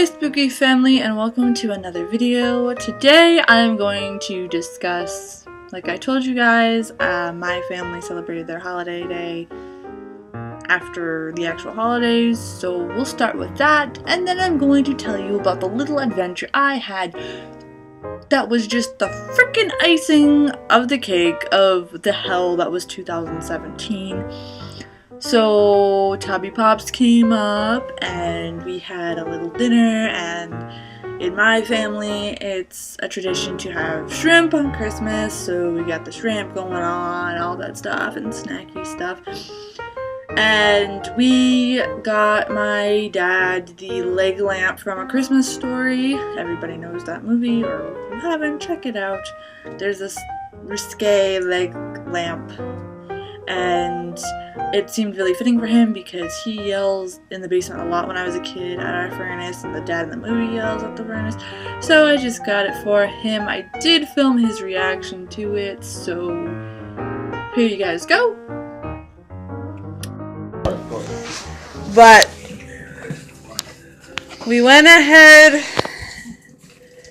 Hi spooky family, and welcome to another video. Today I'm going to discuss, like I told you guys, my family celebrated their holiday day after the actual holidays, so we'll start with that, and then I'm going to tell you about the little adventure I had that was just the freaking icing of the cake of the hell that was 2017. So Tubby Pops came up and we had a little dinner, and in my family it's a tradition to have shrimp on Christmas, so we got the shrimp going on, all that stuff and snacky stuff. And we got my dad the leg lamp from A Christmas Story. Everybody knows that movie, or if you haven't, check it out. There's this risque leg lamp, and it seemed really fitting for him because he yells in the basement a lot when I was a kid at our furnace, and the dad in the movie yells at the furnace. So I just got it for him. I did film his reaction to it, so here you guys go. But we went ahead.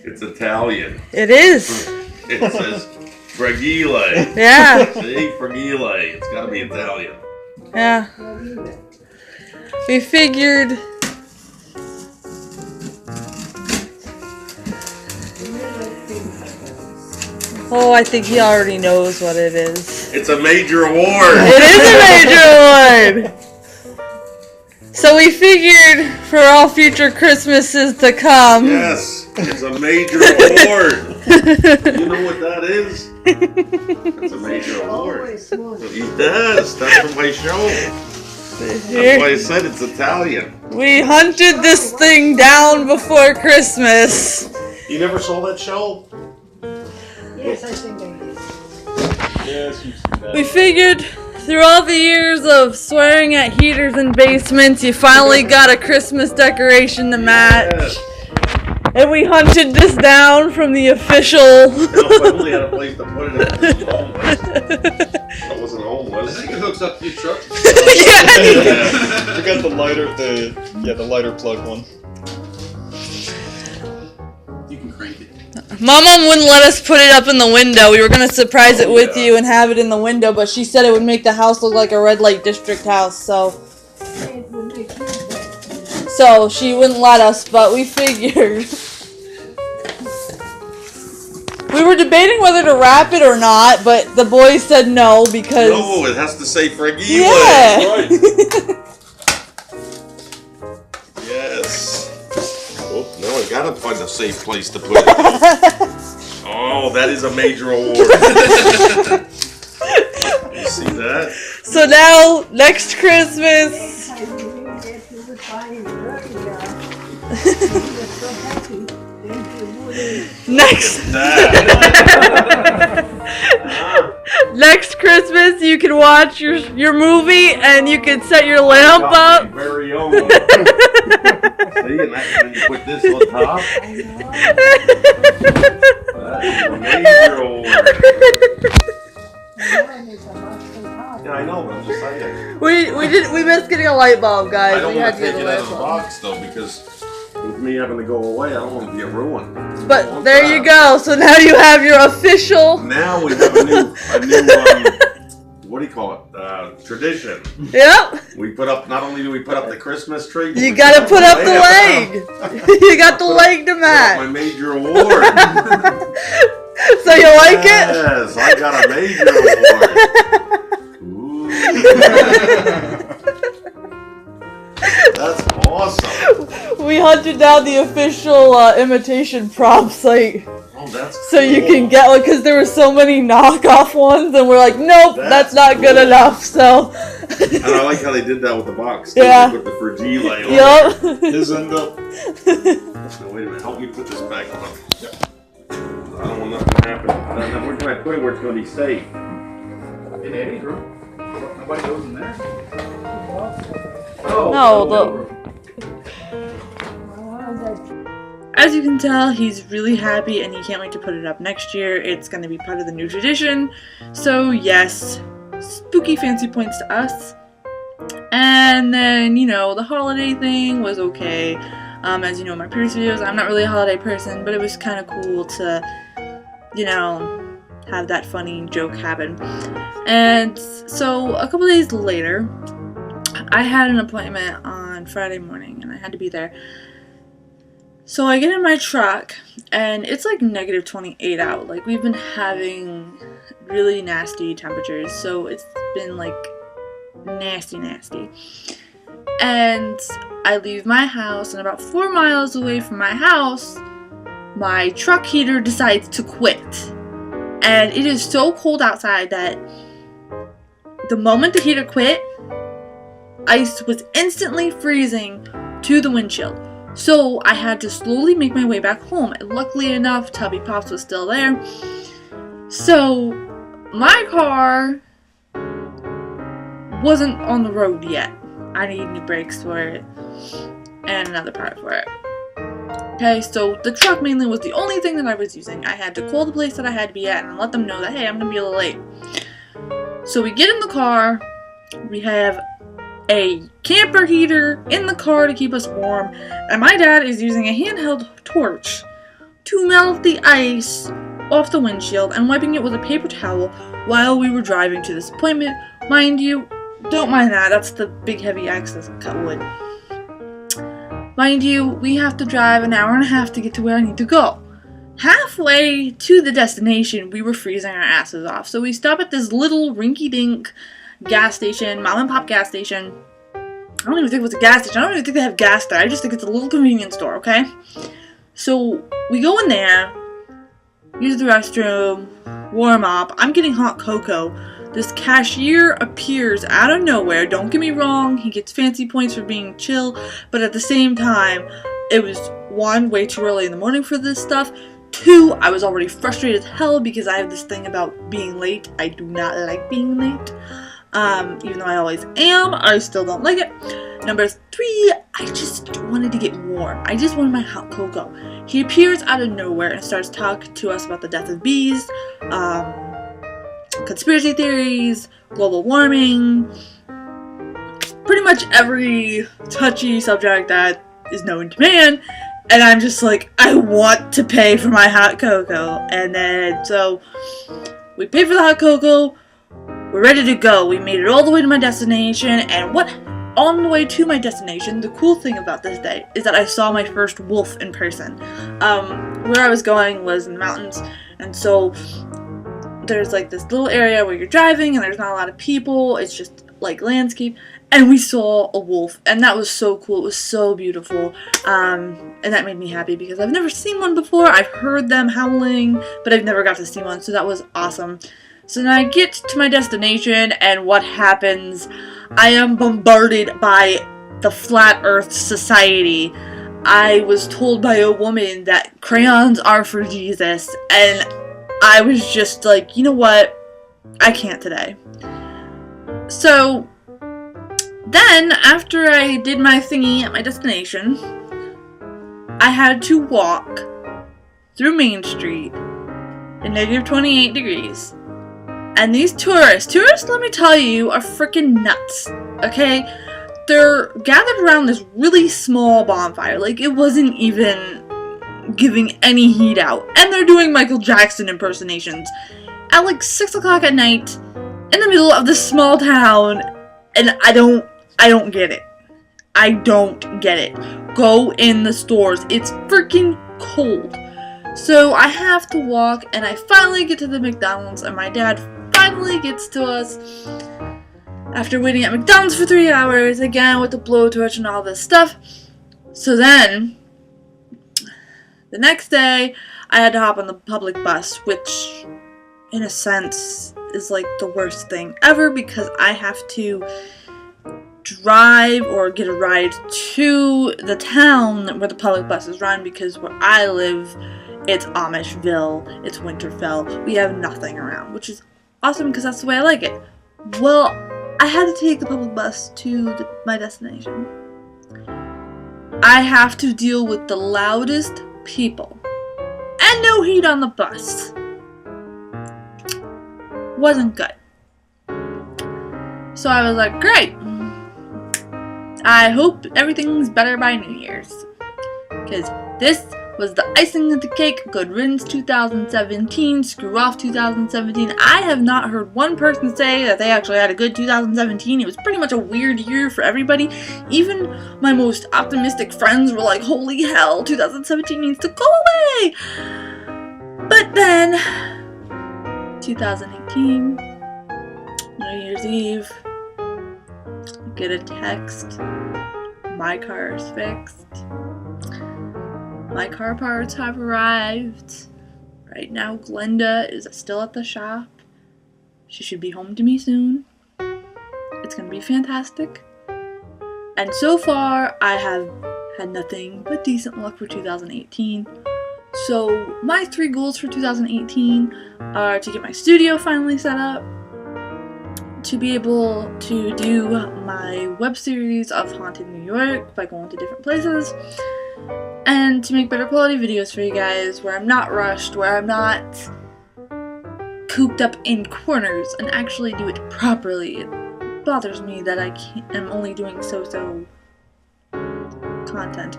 It's Italian. It is. It says fragile. Yeah. See, fragile. It's gotta be Italian. Yeah. We figured. Oh, I think he already knows what it is. It's a major award. It is a major award. So we figured for all future Christmases to come. Yes, it's a major award. You know what that is? It's a major award. He does. That's from my show. That's why I said it's Italian. We hunted this thing down before Christmas. You never saw that show? Yes, I think I did. Yes, you've seen that. We figured through all the years of swearing at heaters in basements, you finally got a Christmas decoration to match. Yes. And we hunted this down from the official. I finally had a place to put it. That wasn't home, was it? I think it hooks up to your truck. Yeah. We got the lighter, the lighter plug one. You can crank it. My mom wouldn't let us put it up in the window. We were going to surprise it with you and have it in the window, but she said it would make the house look like a red light district house, so she wouldn't let us, but we figured. We were debating whether to wrap it or not, but the boys said no because... No, it has to say fragile. Yeah. Right. Yes. Oh, no, I gotta find a safe place to put it. Oh, that is a major award. You see that? So now, next Christmas... Next Christmas, you can watch your movie and you can set your lamp up. Very own. See, and then you put this on top. That's a major award. Yeah, I know, but I'm just saying. We missed getting a light bulb, guys. I don't We had want to to get take a it out light of the bulb. box though, because with me having to go away, I don't want to be ruined. But there you go. So now you have your official. Now we have a new what do you call it? Tradition. Yep. We put up. Not only do we put up the Christmas tree, You gotta put up the leg. You got the leg to my match. major award. So you like it? Yes, I got a major award. Ooh. That's awesome. We hunted down the official imitation prop site. Oh, that's So cool. you can get one, because there were so many knockoff ones, and we're like, nope, that's not good cool. enough, so. And I like how they did that with the box. Too. Yeah. They put the fragile on. Yup. His end up. So wait a minute, help me put this back on. I don't want nothing to happen. Now, where can I put it where it's going to be safe? In Eddie's room. Nobody goes in there. No, as you can tell, he's really happy and he can't wait to put it up next year. It's going to be part of the new tradition. So yes, spooky fancy points to us. And then, you know, the holiday thing was okay. As you know in my previous videos, I'm not really a holiday person, but it was kind of cool to, you know, have that funny joke happen. And so a couple days later, I had an appointment on Friday morning and I had to be there. So I get in my truck and it's like negative 28 out. Like, we've been having really nasty temperatures, so it's been like nasty. And I leave my house, and about 4 miles away from my house, my truck heater decides to quit. And it is so cold outside that the moment the heater quit, ice was instantly freezing to the windshield. So I had to slowly make my way back home. And luckily enough, Tubby Pops was still there. So my car wasn't on the road yet. I need new brakes for it and another part for it. Okay, so the truck mainly was the only thing that I was using. I had to call the place that I had to be at and let them know that, hey, I'm going to be a little late. So we get in the car. We have a camper heater in the car to keep us warm, and my dad is using a handheld torch to melt the ice off the windshield and wiping it with a paper towel while we were driving to this appointment. Mind you, don't mind that, that's the big heavy axe that's cut wood. Mind you, we have to drive an hour and a half to get to where I need to go. Halfway to the destination, we were freezing our asses off, so we stop at this little rinky-dink gas station, mom and pop gas station. I don't even think it was a gas station. I don't even think they have gas there. I just think it's a little convenience store, okay? So we go in there, use the restroom, warm up. I'm getting hot cocoa. This cashier appears out of nowhere. Don't get me wrong, he gets fancy points for being chill, but at the same time, it was 1, way too early in the morning for this stuff. 2, I was already frustrated as hell because I have this thing about being late. I do not like being late. Even though I always am, I still don't like it. Number 3, I just wanted to get warm. I just wanted my hot cocoa. He appears out of nowhere and starts talking to us about the death of bees, conspiracy theories, global warming, pretty much every touchy subject that is known to man. And I'm just like, I want to pay for my hot cocoa. And then, so, we pay for the hot cocoa. We're ready to go. We made it all the way to my destination, and on the way to my destination, the cool thing about this day is that I saw my first wolf in person. Where I was going was in the mountains, and so there's like this little area where you're driving and there's not a lot of people. It's just like landscape, and we saw a wolf, and that was so cool. It was so beautiful, and that made me happy because I've never seen one before. I've heard them howling, but I've never got to see one, so that was awesome. So then I get to my destination, and what happens? I am bombarded by the Flat Earth Society. I was told by a woman that crayons are for Jesus, and I was just like, you know what? I can't today. So then, after I did my thingy at my destination, I had to walk through Main Street in negative 28 degrees. And these tourists, let me tell you, are freaking nuts, okay? They're gathered around this really small bonfire. Like, it wasn't even giving any heat out. And they're doing Michael Jackson impersonations at like 6 o'clock at night in the middle of this small town. And I don't get it. I don't get it. Go in the stores. It's freaking cold. So I have to walk, and I finally get to the McDonald's, and my dad finally gets to us after waiting at McDonald's for 3 hours, again with the blowtorch and all this stuff. So then, the next day, I had to hop on the public bus, which, in a sense, is like the worst thing ever because I have to drive or get a ride to the town where the public buses run because where I live, it's Amishville, it's Winterfell, we have nothing around, which is awesome because that's the way I like it. Well, I had to take the public bus to my destination. I have to deal with the loudest people and no heat on the bus. Wasn't good. So I was like, great. I hope everything's better by New Year's. because this was the icing of the cake. Good riddance 2017. Screw off 2017. I have not heard one person say that they actually had a good 2017. It was pretty much a weird year for everybody. Even my most optimistic friends were like, holy hell, 2017 needs to go away. But then, 2018, New Year's Eve, I get a text. My car is fixed. My car parts have arrived. Right now, Glenda is still at the shop. She should be home to me soon. It's gonna be fantastic. And so far, I have had nothing but decent luck for 2018. So, my 3 goals for 2018 are to get my studio finally set up, to be able to do my web series of Haunted New York by going to different places, and to make better quality videos for you guys where I'm not rushed, where I'm not cooped up in corners, and actually do it properly. It bothers me that I am only doing so-so content.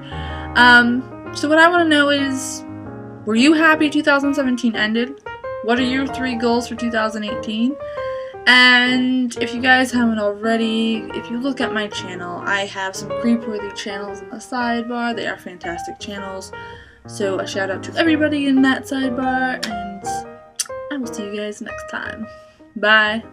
So what I want to know is, were you happy 2017 ended? What are your 3 goals for 2018? And if you guys haven't already, if you look at my channel, I have some creep-worthy channels in the sidebar. They are fantastic channels. So a shout out to everybody in that sidebar, and I will see you guys next time. Bye.